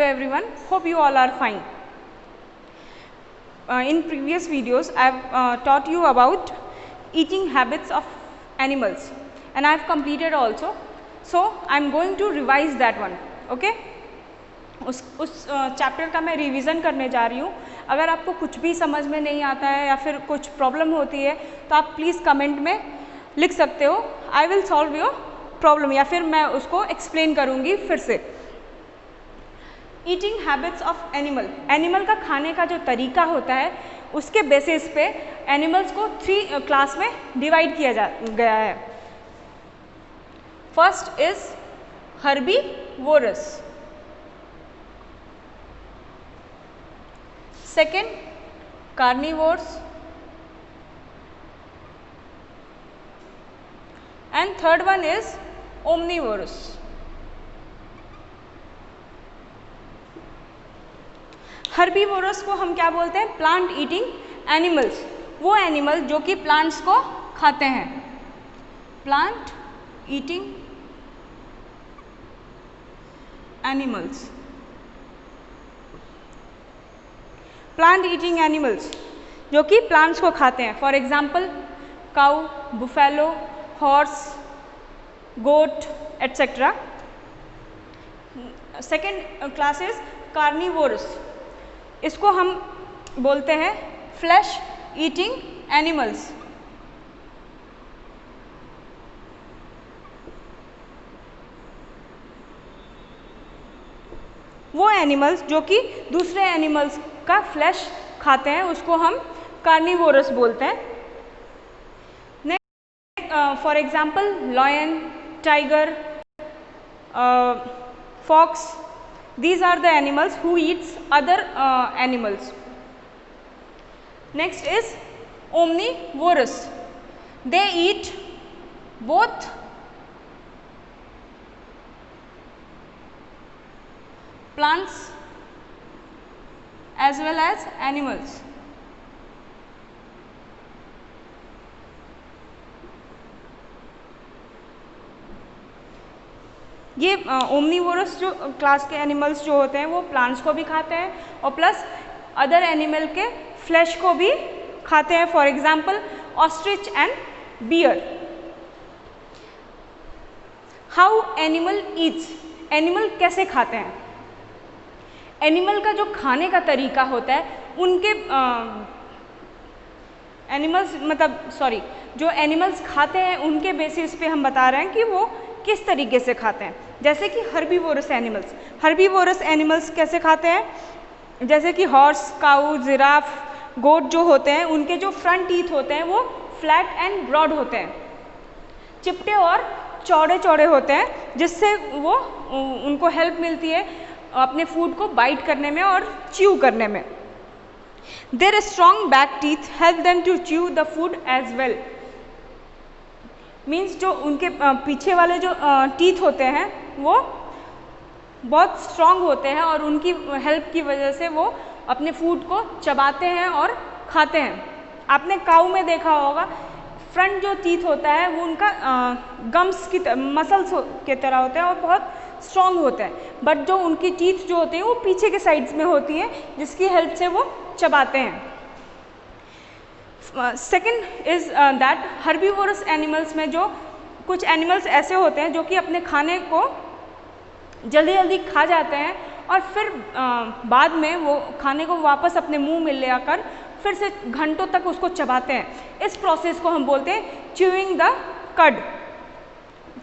everyone, hope you all are fine. In previous videos I have taught you about eating habits of animals and I have completed also. So I am going to revise that one. Okay? उस chapter का मैं revision करने जा रही हूँ. अगर आपको कुछ भी समझ में नहीं आता है या फिर कुछ प्रॉब्लम होती है तो आप प्लीज़ कमेंट में लिख सकते हो. I will solve your problem या फिर मैं उसको एक्सप्लेन करूँगी फिर से. Eating habits of animal, animal का खाने का जो तरीका होता है उसके बेसिस पे एनिमल्स को 3 क्लास में डिवाइड किया गया है. First is herbivorous, second carnivores and third one is omnivorous. Herbivorous को हम क्या बोलते हैं? Plant eating animals. वो एनिमल जो कि प्लांट्स को खाते हैं. Plant eating animals, plant eating animals जो कि प्लांट्स को खाते हैं. For example cow, buffalo, horse, goat etcetera. Second class is carnivorous. इसको हम बोलते हैं फ्लैश ईटिंग एनिमल्स. वो एनिमल्स जो कि दूसरे एनिमल्स का फ्लैश खाते हैं उसको हम कार्निवोरस बोलते हैं. Next for example lion, tiger, fox. These are the animals who eats other animals. Next is omnivorous. They eat both plants as well as animals. ये ओमनीवोरस जो क्लास के एनिमल्स जो होते हैं वो प्लांट्स को भी खाते हैं और प्लस अदर एनिमल के फ्लैश को भी खाते हैं. For example ostrich and bear. How animal eats, animal कैसे खाते हैं? एनिमल का जो खाने का तरीका होता है उनके जो एनिमल्स खाते हैं उनके बेसिस पे हम बता रहे हैं कि वो किस तरीके से खाते हैं. जैसे कि हर्बीवोरस एनिमल्स. हर्बीवोरस एनिमल्स कैसे खाते हैं? जैसे कि हॉर्स, काऊ, जिराफ, गोट जो होते हैं उनके जो फ्रंट टीथ होते हैं वो फ्लैट एंड ब्रॉड होते हैं, चिपटे और चौड़े चौड़े होते हैं, जिससे वो उनको हेल्प मिलती है अपने फूड को बाइट करने में और च्यू करने में. Their strong back teeth help them to chew the food as well. Means जो उनके पीछे वाले जो टीथ होते हैं वो बहुत स्ट्रॉन्ग होते हैं और उनकी हेल्प की वजह से वो अपने फूड को चबाते हैं और खाते हैं. आपने काऊ में देखा होगा फ्रंट जो टीथ होता है वो उनका गम्स की मसल्स के तरह होते हैं और बहुत स्ट्रॉन्ग होते हैं, बट जो उनकी टीथ जो होती हैं वो पीछे के साइड्स में होती हैं जिसकी हेल्प से वो चबाते हैं. Second is that herbivorous animals में जो कुछ एनिमल्स ऐसे होते हैं जो कि अपने खाने को जल्दी जल्दी खा जाते हैं और फिर बाद में वो खाने को वापस अपने मुंह में ले आकर फिर से घंटों तक उसको चबाते हैं. इस प्रोसेस को हम बोलते हैं च्यूइंग द कड.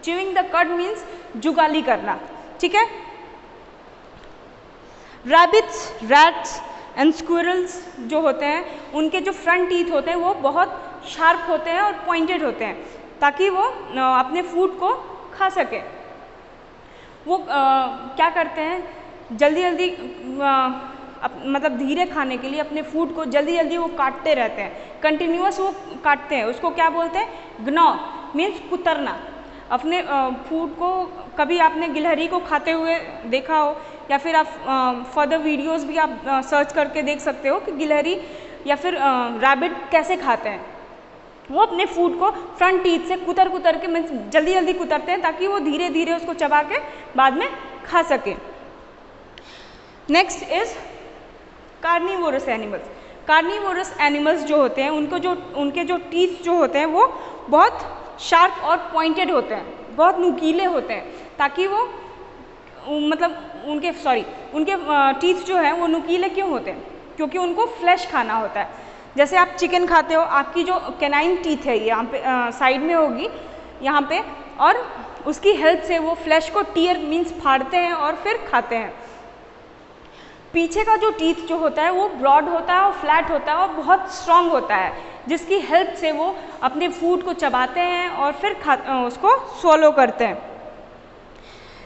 च्यूइंग द कड मीन्स जुगाली करना. ठीक है. रैबिट्स, रैट्स एंड स्क्विरल्स जो होते हैं उनके जो फ्रंट टीथ होते हैं वो बहुत शार्प होते हैं और पॉइंटेड होते हैं ताकि वो अपने फूड को खा सके. वो क्या करते हैं जल्दी जल्दी मतलब धीरे खाने के लिए अपने फूड को जल्दी जल्दी वो काटते रहते हैं, कंटिन्यूअस वो काटते हैं. उसको क्या बोलते हैं? ग्नॉ मीन्स कुतरना. अपने फूड को कभी आपने गिलहरी को खाते हुए देखा हो या फिर आप फर्दर वीडियोस भी आप सर्च करके देख सकते हो कि गिलहरी या फिर रैबिट कैसे खाते हैं. वो अपने फूड को फ्रंट टीथ से कुतर कुतर के मीन्स जल्दी जल्दी कुतरते हैं ताकि वो धीरे धीरे उसको चबा के बाद में खा सके. Next is carnivorous animals. Carnivorous animals जो होते हैं उनके जो टीथ जो होते हैं वो बहुत शार्प और पॉइंटेड होते हैं, बहुत नुकीले होते हैं, ताकि वो मतलब उनके टीथ जो हैं वो नुकीले क्यों होते हैं? क्योंकि उनको फ्लैश खाना होता है। जैसे आप चिकन खाते हो, आपकी जो कैनाइन टीथ है यहाँ पे साइड में होगी यहाँ पे, और उसकी हेल्प से वो फ्लैश को टीयर मीन्स फाड़ते हैं और फिर खाते हैं। पीछे का जो टीथ जो होता है वो ब्रॉड होता है और फ्लैट होता है और बहुत स्ट्रॉन्ग होता है, जिसकी हेल्प से वो अपने फूड को चबाते हैं और फिर उसको स्वॉलो करते हैं।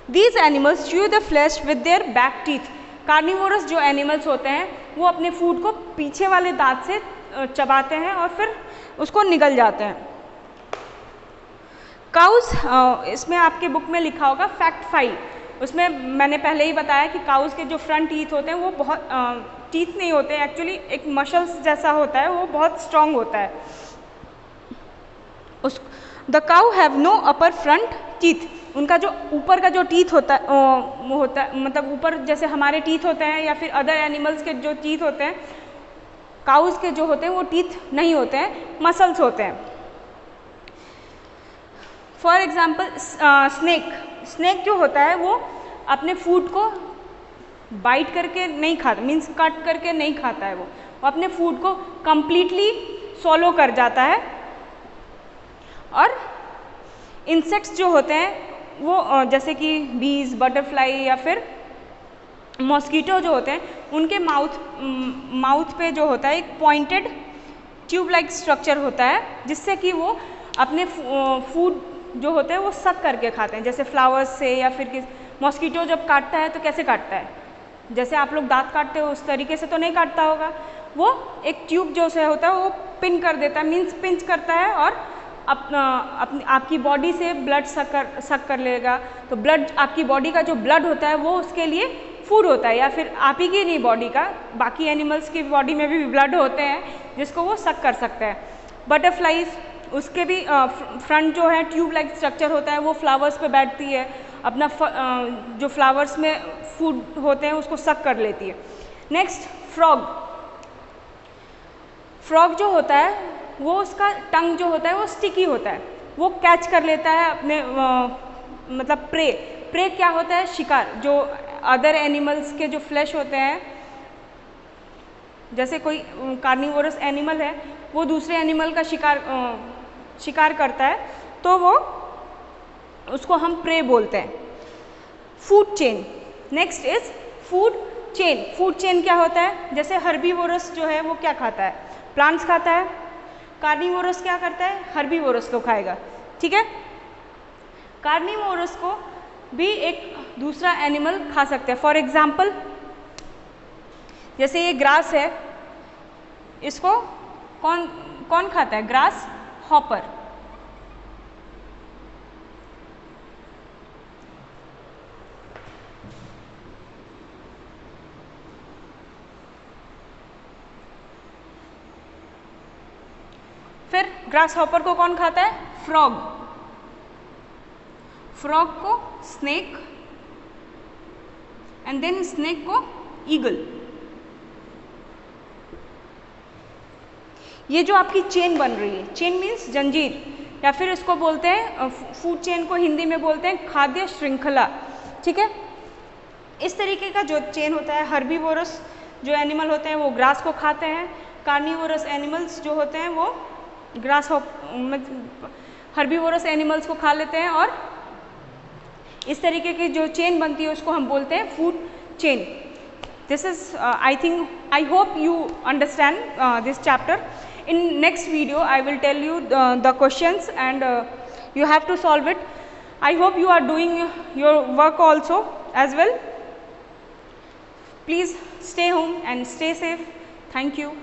These animals chew the flesh with their back teeth. Carnivorous जो एनिमल्स होते हैं वो अपने फूड को पीछे वाले दांत से चबाते हैं और फिर उसको निगल जाते हैं। काउस, इसमें आपके बुक में लिखा होगा फैक्ट 5, उसमें मैंने पहले ही बताया कि काउस के जो फ्रंट टीथ होते हैं वो बहुत टीथ नहीं होते, एक्चुअली एक मसल्स जैसा होता है, वो बहुत स्ट्रॉन्ग होता है। The cow have no upper front teeth. उनका जो ऊपर का जो टीथ होता है मतलब ऊपर जैसे हमारे टीथ होते हैं या फिर अदर एनिमल्स के जो टीथ होते हैं, काउस के जो होते हैं वो टीथ नहीं होते हैं, मसल्स होते हैं। फॉर एग्जाम्पल स्नेक जो होता है वो अपने फूड को बाइट करके नहीं खाता, मीन्स कट करके नहीं खाता है, वो अपने फूड को कंप्लीटली सॉलो कर जाता है। और इंसेक्ट्स जो होते हैं वो जैसे कि बीज, बटरफ्लाई या फिर मॉस्किटो जो होते हैं, उनके माउथ पे जो होता है एक पॉइंटेड ट्यूब लाइक स्ट्रक्चर होता है, जिससे कि वो अपने फूड जो होते हैं वो सक करके खाते हैं। जैसे फ्लावर्स से या फिर मॉस्किटो जब काटता है तो कैसे काटता है, जैसे आप लोग दांत काटते हो उस तरीके से तो नहीं काटता होगा, वो एक ट्यूब जो से होता है वो पिन कर देता है, मीन्स पिंच करता है और आपकी बॉडी से ब्लड सक कर लेगा। तो ब्लड, आपकी बॉडी का जो ब्लड होता है वो उसके लिए फूड होता है, या फिर आप ही की नहीं बॉडी का, बाकी एनिमल्स की बॉडी में भी ब्लड होते हैं जिसको वो सक कर सकता है। बटरफ्लाईज, उसके भी फ्रंट जो है ट्यूब लाइक स्ट्रक्चर होता है, वो फ्लावर्स पे बैठती है, अपना जो फ्लावर्स में फूड होते हैं उसको सक कर लेती है। नेक्स्ट फ्रॉग जो होता है वो उसका टंग जो होता है वो स्टिकी होता है, वो कैच कर लेता है अपने मतलब प्रे क्या होता है, शिकार। जो अदर एनिमल्स के जो फ्लैश होते हैं, जैसे कोई कार्निवोरस एनिमल है वो दूसरे एनिमल का शिकार करता है तो वो उसको हम प्रे बोलते हैं। Food chain, next is food chain क्या होता है, जैसे हर्बीवोरस जो है वो क्या खाता है, प्लांट्स खाता है। कार्निवोरस क्या करता है, हर्बीवोरस को खाएगा, ठीक है। कार्निवोरस को भी एक दूसरा एनिमल खा सकते हैं। फॉर एग्जाम्पल जैसे ये ग्रास है, इसको कौन खाता है, ग्रास हॉपर। फिर ग्रास हॉपर को कौन खाता है, फ्रॉग को स्नेक, एंड देन स्नेक को ईगल। ये जो आपकी चेन बन रही है, चेन मीन्स जंजीर, या फिर इसको बोलते हैं फूड चेन को हिंदी में बोलते हैं खाद्य श्रृंखला, ठीक है। इस तरीके का जो चेन होता है, हर्बीवोरस जो एनिमल होते हैं वो ग्रास को खाते हैं, कार्निवोरस एनिमल्स जो होते हैं वो हर्बीवोरस एनिमल्स को खा लेते हैं, और इस तरीके की जो चेन बनती है उसको हम बोलते हैं food chain. This is I hope you understand this chapter. In next video I will tell you the questions and you have to solve it. I hope you are doing your work also as well. Please stay home and stay safe. Thank you.